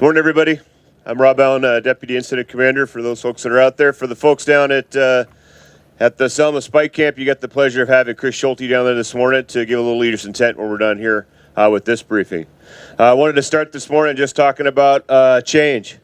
Morning, everybody. I'm Rob Allen, Deputy Incident Commander for those folks that are out there. For the folks down at the Selma Spike Camp, you got the pleasure of having Chris Schulte down there this morning to give a little leader's intent when we're done here with this briefing. I wanted to start this morning just talking about change.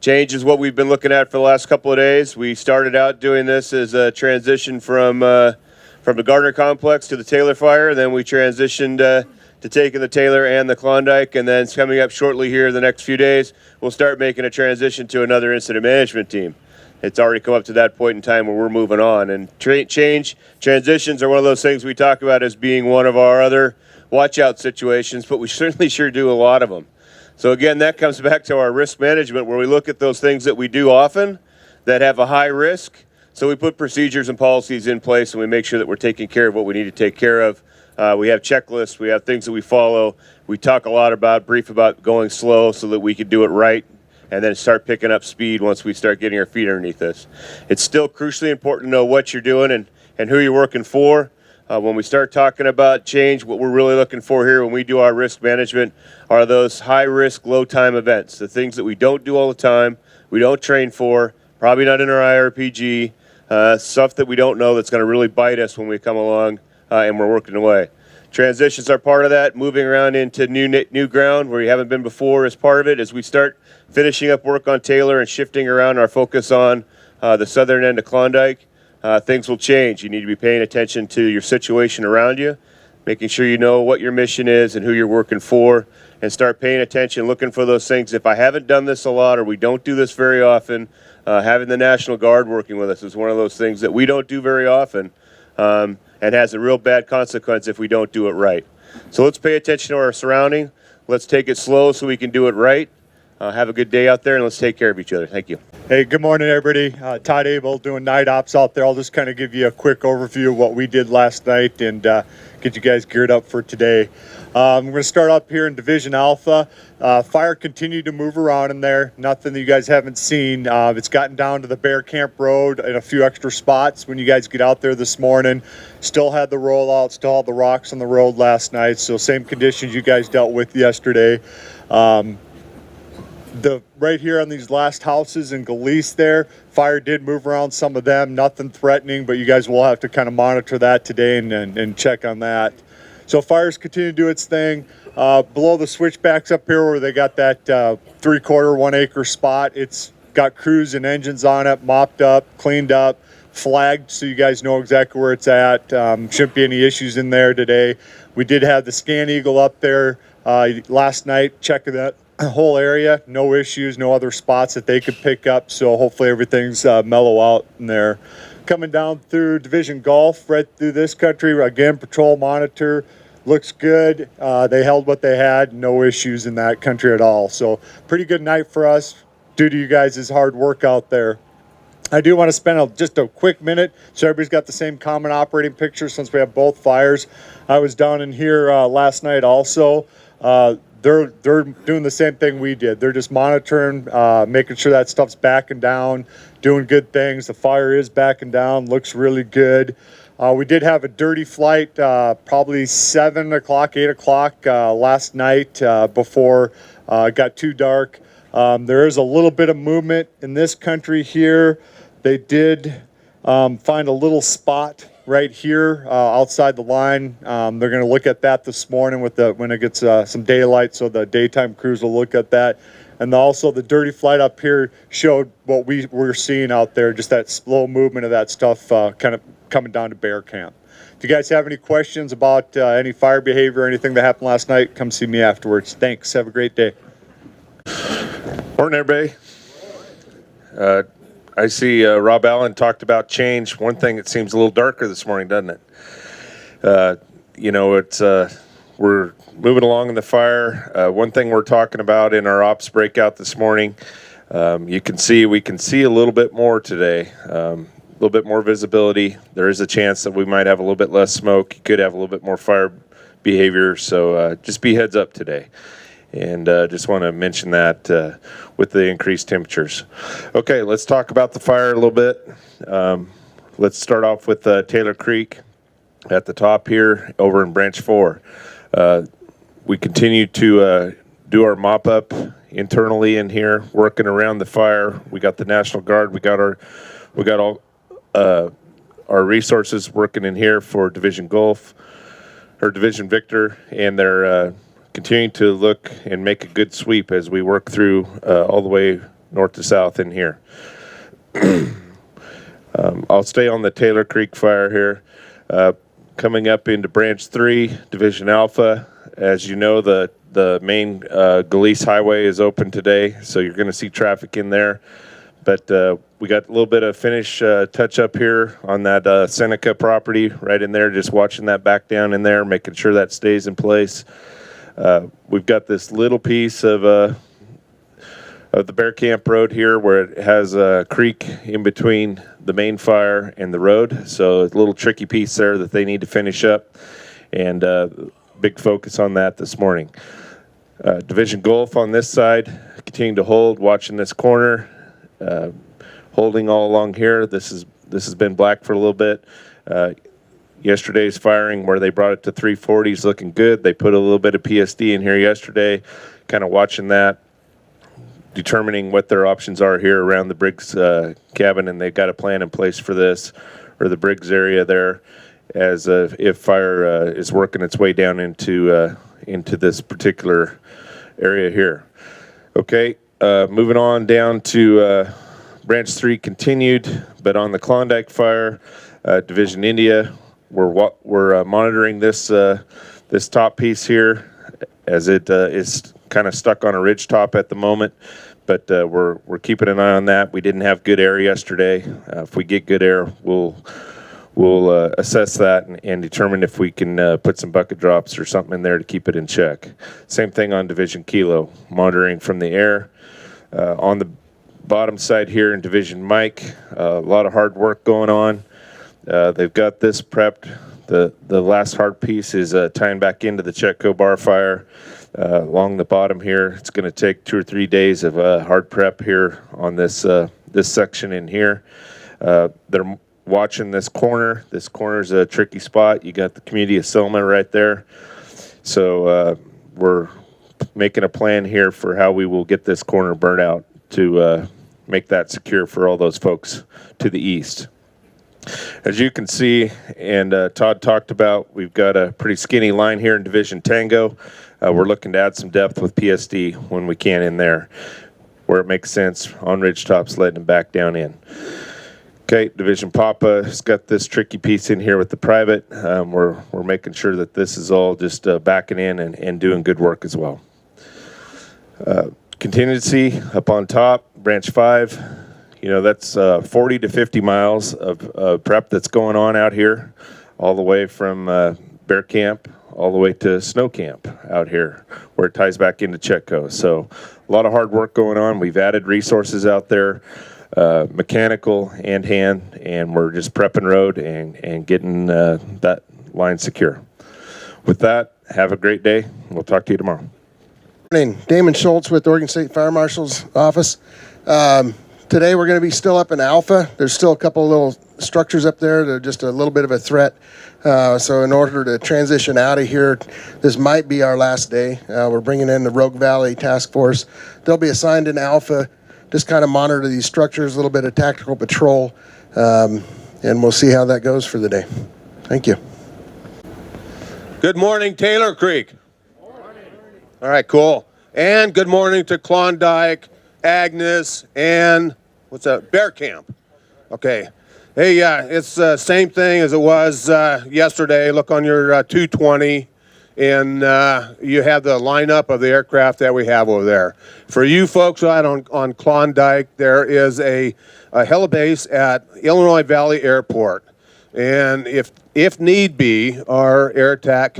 Change is what we've been looking at for the last couple of days. We started out doing this as a transition from the Gardner Complex to the Taylor Fire, and then we transitioned to taking the Taylor and the Klondike, and then coming up shortly here the next few days, we'll start making a transition to another incident management team. It's already come up to that point in time where we're moving on, and transitions are one of those things we talk about as being one of our other watch-out situations, but we certainly sure do a lot of them. So again, that comes back to our risk management, where we look at those things that we do often that have a high risk. So we put procedures and policies in place, and we make sure that we're taking care of what we need to take care of. We have checklists, we have things that we follow. We talk a lot about, brief about going slow so that we can do it right, and then start picking up speed once we start getting our feet underneath us. It's still crucially important to know what you're doing and who you're working for. When we start talking about change, what we're really looking for here when we do our risk management are those high-risk, low-time events, the things that we don't do all the time, we don't train for, probably not in our IRPG, stuff that we don't know that's going to really bite us when we come along and we're working away. Transitions are part of that. Moving around into new ground where you haven't been before is part of it. As we start finishing up work on Taylor and shifting around our focus on the southern end of Klondike, things will change. You need to be paying attention to your situation around you, making sure you know what your mission is and who you're working for, and start paying attention, looking for those things. If I haven't done this a lot or we don't do this very often, having the National Guard working with us is one of those things that we don't do very often. And has a real bad consequence if we don't do it right. So let's pay attention to our surrounding. Let's take it slow so we can do it right. Have a good day out there, and let's take care of each other. Thank you. Hey, good morning, everybody. Todd Abel doing night ops out there. I'll just kind of give you a quick overview of what we did last night and get you guys geared up for today. We're going to start up here in Division Alpha. Fire continued to move around in there. Nothing that you guys haven't seen. It's gotten down to the Bear Camp Road and a few extra spots when you guys get out there this morning. Still had the rollout, still had the rocks on the road last night, so same conditions you guys dealt with yesterday. Right here on these last houses in Galeese there, fire did move around some of them, nothing threatening, but you guys will have to kind of monitor that today and check on that. So fires continue to do its thing. Below the switchbacks up here where they got that 3/4, 1 acre spot, it's got crews and engines on it, mopped up, cleaned up, flagged so you guys know exactly where it's at. Shouldn't be any issues in there today. We did have the Scan Eagle up there last night checking that whole area. No issues, no other spots that they could pick up, so hopefully everything's mellow out in there. Coming down through Division Gulf, right through this country, again, patrol monitor. Looks good. They held what they had. No issues in that country at all. So pretty good night for us due to you guys' hard work out there. I do want to spend just a quick minute so everybody's got the same common operating picture since we have both fires. I was down in here last night also. They're doing the same thing we did. They're just monitoring, making sure that stuff's backing down, doing good things. The fire is backing down, looks really good. We did have a dirty flight, probably 7 o'clock, 8 o'clock last night before it got too dark. There is a little bit of movement in this country here. They did find a little spot right here outside the line. They're going to look at that this morning when it gets some daylight, so the daytime crews will look at that. And also the dirty flight up here showed what we were seeing out there, just that slow movement of that stuff kind of coming down to Bear Camp. If you guys have any questions about any fire behavior or anything that happened last night, come see me afterwards. Thanks. Have a great day. Morning, everybody. I see Rob Allen talked about change. One thing, it seems a little darker this morning, doesn't it? It's we're moving along in the fire. One thing we're talking about in our ops breakout this morning, we can see a little bit more today, a little bit more visibility. There is a chance that we might have a little bit less smoke. You could have a little bit more fire behavior, so just be heads up today. And just want to mention that with the increased temperatures. Okay, let's talk about the fire a little bit. Let's start off with Taylor Creek at the top here over in Branch 4. We continue to do our mop up internally in here, working around the fire. We got the National Guard. We got all our resources working in here for Division Gulf or Division Victor, and they're continuing to look and make a good sweep as we work through all the way north to south in here. I'll stay on the Taylor Creek fire here. Coming up into Branch 3, Division Alpha. As you know, the main Galeese Highway is open today, so you're going to see traffic in there. But we got a little bit of finish touch up here on that Seneca property right in there, just watching that back down in there, making sure that stays in place. We've got this little piece of the Bear Camp Road here where it has a creek in between the main fire and the road. So it's a little tricky piece there that they need to finish up, and big focus on that this morning. Division Gulf on this side, continuing to hold, watching this corner, holding all along here. This has been black for a little bit. Yesterday's firing where they brought it to 340 is looking good. They put a little bit of PSD in here yesterday, kind of watching that, determining what their options are here around the Briggs cabin, and they've got a plan in place for this, or the Briggs area there, as if fire is working its way down into this particular area here. Okay, moving on down to Branch 3 continued, but on the Klondike fire, Division India, we're monitoring this top piece here, as it is kind of stuck on a ridge top at the moment, but we're keeping an eye on that. We didn't have good air yesterday. If we get good air, we'll assess that and determine if we can put some bucket drops or something in there to keep it in check. Same thing on Division Kilo, monitoring from the air. On the bottom side here in Division Mike, a lot of hard work going on. They've got this prepped. The last hard piece is tying back into the Chetco bar fire along the bottom here. It's going to take 2 or 3 days of hard prep here on this section in here. They're watching this corner. This corner's a tricky spot. You got the community of Selma right there. So we're making a plan here for how we will get this corner burnt out to make that secure for all those folks to the east. As you can see, and Todd talked about, we've got a pretty skinny line here in Division Tango. We're looking to add some depth with PSD when we can in there, where it makes sense on ridge tops, letting them back down in. Okay, Division Papa has got this tricky piece in here with the private. We're making sure that this is all just backing in and doing good work as well. Contingency up on top, Branch 5. You know, that's 40 to 50 miles of prep that's going on out here, all the way from Bear Camp, all the way to Snow Camp out here, where it ties back into Chetco. So a lot of hard work going on. We've added resources out there, mechanical and hand, and we're just prepping road and getting that line secure. With that, have a great day. We'll talk to you tomorrow. Morning, Damon Schultz with Oregon State Fire Marshal's office. Today we're going to be still up in Alpha. There's still a couple of little structures up there that are just a little bit of a threat. So in order to transition out of here, this might be our last day. We're bringing in the Rogue Valley Task Force. They'll be assigned in Alpha, just kind of monitor these structures, a little bit of tactical patrol, and we'll see how that goes for the day. Thank you. Good morning, Taylor Creek. Good morning. All right, cool. And good morning to Klondike, Agnes, and what's that? Bear Camp. Okay. Hey, yeah, it's the same thing as it was yesterday. Look on your 220, and you have the lineup of the aircraft that we have over there. For you folks out on Klondike, there is a helibase at Illinois Valley Airport. And if need be, our air attack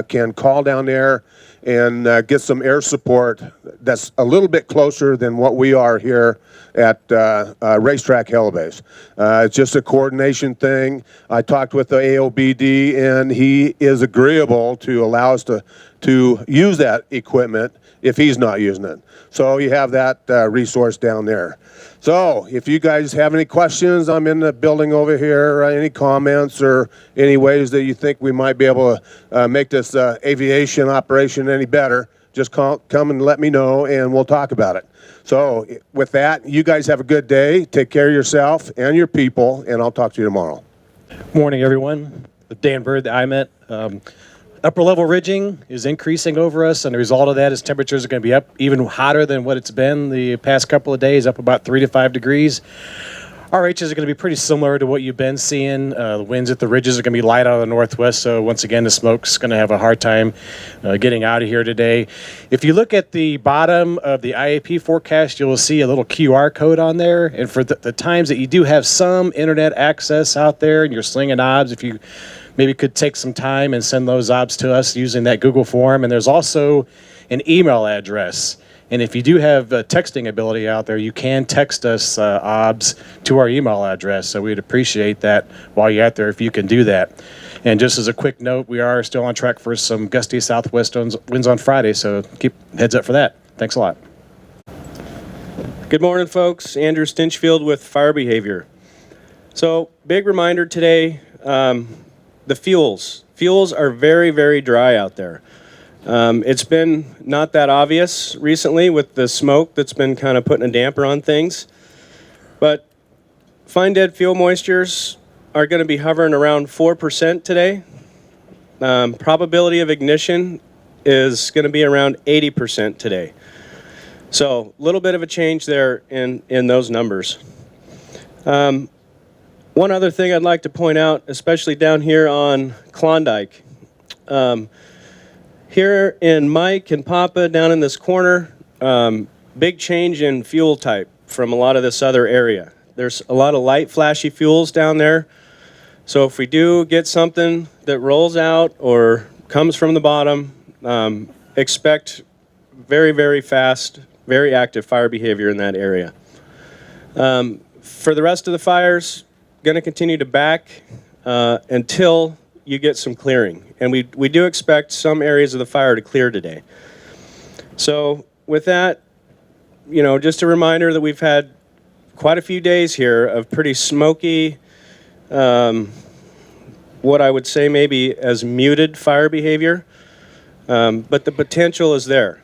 can call down there and get some air support that's a little bit closer than what we are here at Racetrack Helibase. It's just a coordination thing. I talked with the AOBD, and he is agreeable to allow us to use that equipment if he's not using it. So you have that resource down there. So if you guys have any questions, I'm in the building over here, any comments or any ways that you think we might be able to make this aviation operation any better, just come and let me know, and we'll talk about it. So with that, you guys have a good day. Take care of yourself and your people, and I'll talk to you tomorrow. Morning, everyone. Dan Bird, the IMET. Upper level ridging is increasing over us, and the result of that is temperatures are going to be up even hotter than what it's been the past couple of days, up about 3 to 5 degrees. RHs are going to be pretty similar to what you've been seeing. The winds at the ridges are going to be light out of the northwest, so once again, the smoke's going to have a hard time getting out of here today. If you look at the bottom of the IAP forecast, you'll see a little QR code on there, and for the times that you do have some internet access out there and you're slinging obs, if you maybe could take some time and send those obs to us using that Google form. And there's also an email address. And if you do have texting ability out there, you can text us obs to our email address. So we'd appreciate that while you're out there if you can do that. And just as a quick note, we are still on track for some gusty southwest winds on Friday. So keep heads up for that. Thanks a lot. Good morning, folks. Andrew Stinchfield with Fire Behavior. So big reminder today, the fuels. Fuels are very, very dry out there. It's been not that obvious recently with the smoke that's been kind of putting a damper on things. But fine dead fuel moistures are going to be hovering around 4% today. Probability of ignition is going to be around 80% today. So a little bit of a change there in those numbers. One other thing I'd like to point out, especially down here on Klondike. Here in Mike and Papa down in this corner, big change in fuel type from a lot of this other area. There's a lot of light flashy fuels down there. So if we do get something that rolls out or comes from the bottom, expect very, very fast, very active fire behavior in that area. For the rest of the fires, going to continue to back until you get some clearing. And we do expect some areas of the fire to clear today. So with that, just a reminder that we've had quite a few days here of pretty smoky, what I would say maybe as muted fire behavior, but the potential is there.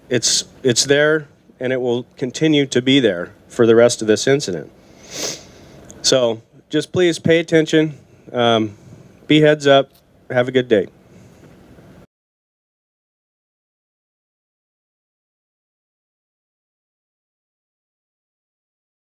It's there, and it will continue to be there for the rest of this incident. So just please pay attention, be heads up, have a good day.